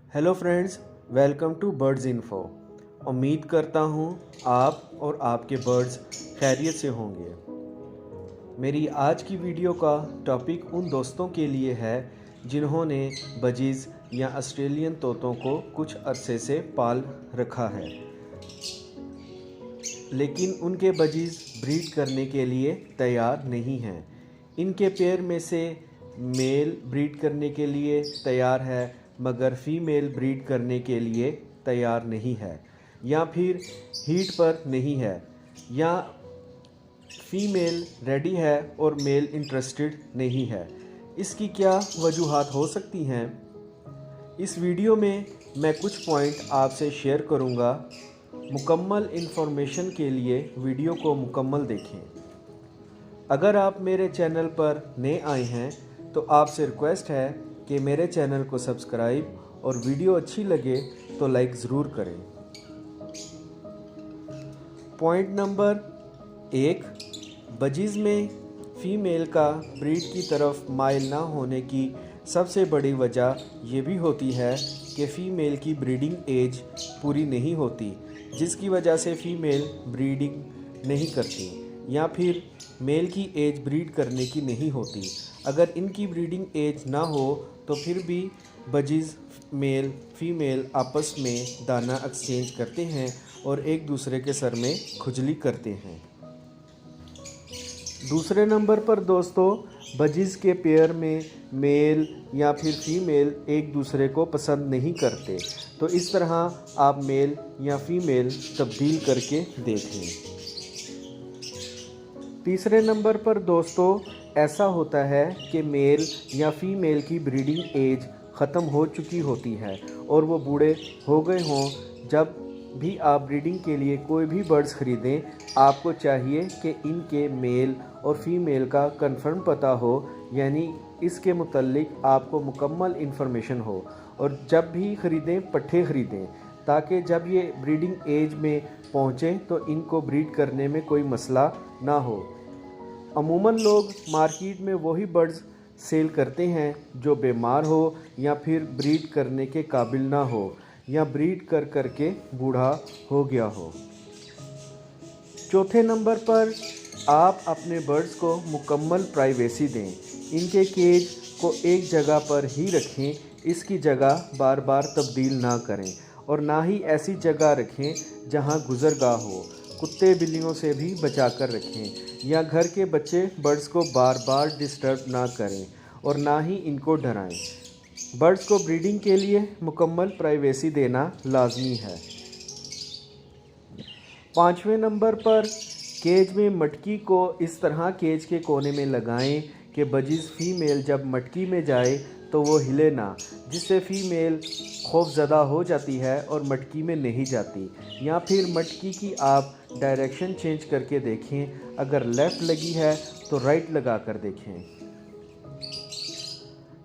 Hello friends, welcome to Birds Info. उम्मीद करता हूँ आप और आपके बर्ड्स खैरियत से होंगे। मेरी आज की वीडियो का टॉपिक उन दोस्तों के लिए है जिन्होंने बजीज़ या ऑस्ट्रेलियन तोतों को कुछ अरसे से पाल रखा है, लेकिन उनके बजीज़ ब्रीड करने के लिए तैयार नहीं हैं। इनके पेयर में से मेल ब्रीड करने के लिए तैयार है मगर फीमेल ब्रीड करने के लिए तैयार नहीं है, या फिर हीट पर नहीं है, या फीमेल रेडी है और मेल इंटरेस्टेड नहीं है। इसकी क्या वजूहात हो सकती हैं? इस वीडियो में मैं कुछ पॉइंट आपसे शेयर करूंगा। मुकम्मल इन्फॉर्मेशन के लिए वीडियो को मुकम्मल देखें। अगर आप मेरे चैनल पर नए आए हैं तो आपसे रिक्वेस्ट है कि मेरे चैनल को सब्सक्राइब और वीडियो अच्छी लगे तो लाइक ज़रूर करें। पॉइंट नंबर 1, बजीज़ में फ़ीमेल का ब्रीड की तरफ माइल ना होने की सबसे बड़ी वजह ये भी होती है कि फ़ीमेल की ब्रीडिंग एज पूरी नहीं होती, जिसकी वजह से फ़ीमेल ब्रीडिंग नहीं करती, या फिर मेल की एज ब्रीड करने की नहीं होती। अगर इनकी ब्रीडिंग एज ना हो तो फिर भी बजीज़ मेल फीमेल आपस में दाना एक्सचेंज करते हैं और एक दूसरे के सर में खुजली करते हैं। दूसरे नंबर पर दोस्तों, बजीज़ के पेयर में मेल या फिर फीमेल एक दूसरे को पसंद नहीं करते, तो इस तरह आप मेल या फीमेल तब्दील करके देखें। तीसरे नंबर पर दोस्तों, ऐसा होता है कि मेल या फीमेल की ब्रीडिंग एज ख़त्म हो चुकी होती है और वो बूढ़े हो गए हों। जब भी आप ब्रीडिंग के लिए कोई भी बर्ड्स ख़रीदें, आपको चाहिए कि इनके मेल और फीमेल का कंफर्म पता हो, यानी इसके मुतल्लिक आपको मुकम्मल इन्फॉर्मेशन हो। और जब भी ख़रीदें पट्ठे ख़रीदें, ताकि जब ये ब्रीडिंग एज में पहुँचें तो इनको ब्रीड करने में कोई मसला ना हो। अमूमन लोग मार्केट में वही बर्ड्स सेल करते हैं जो बीमार हो या फिर ब्रीड करने के काबिल ना हो, या ब्रीड कर करके बूढ़ा हो गया हो। चौथे नंबर पर आप अपने बर्ड्स को मुकम्मल प्राइवेसी दें। इनके केज को एक जगह पर ही रखें, इसकी जगह बार बार तब्दील ना करें, और ना ही ऐसी जगह रखें जहां गुज़रगाह हो। कुत्ते बिल्लियों से भी बचा कर रखें, या घर के बच्चे बर्ड्स को बार बार डिस्टर्ब ना करें और ना ही इनको डराएं। बर्ड्स को ब्रीडिंग के लिए मुकम्मल प्राइवेसी देना लाजमी है। पाँचवें नंबर पर केज में मटकी को इस तरह केज के कोने में लगाएं कि बजीज़ फीमेल जब मटकी में जाए तो वो हिले ना, जिससे फीमेल खौफज़दा हो जाती है और मटकी में नहीं जाती। या फिर मटकी की आप डायरेक्शन चेंज करके देखें, अगर लेफ़्ट लगी है तो राइट लगा कर देखें।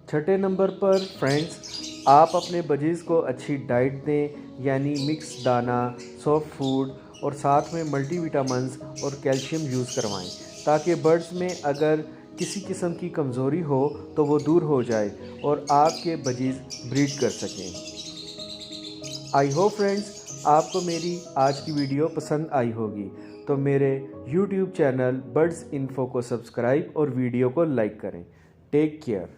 छठे नंबर पर फ्रेंड्स, आप अपने बजीज़ को अच्छी डाइट दें, यानी मिक्स दाना, सॉफ्ट फूड और साथ में मल्टीविटामिन्स और कैल्शियम यूज़ करवाएं, ताकि बर्ड्स में अगर किसी किस्म की कमज़ोरी हो तो वो दूर हो जाए और आपके बजीज़ ब्रीड कर सकें। आई होप फ्रेंड्स आपको मेरी आज की वीडियो पसंद आई होगी, तो मेरे YouTube चैनल बर्ड्स इन्फो को सब्सक्राइब और वीडियो को लाइक करें। Take care.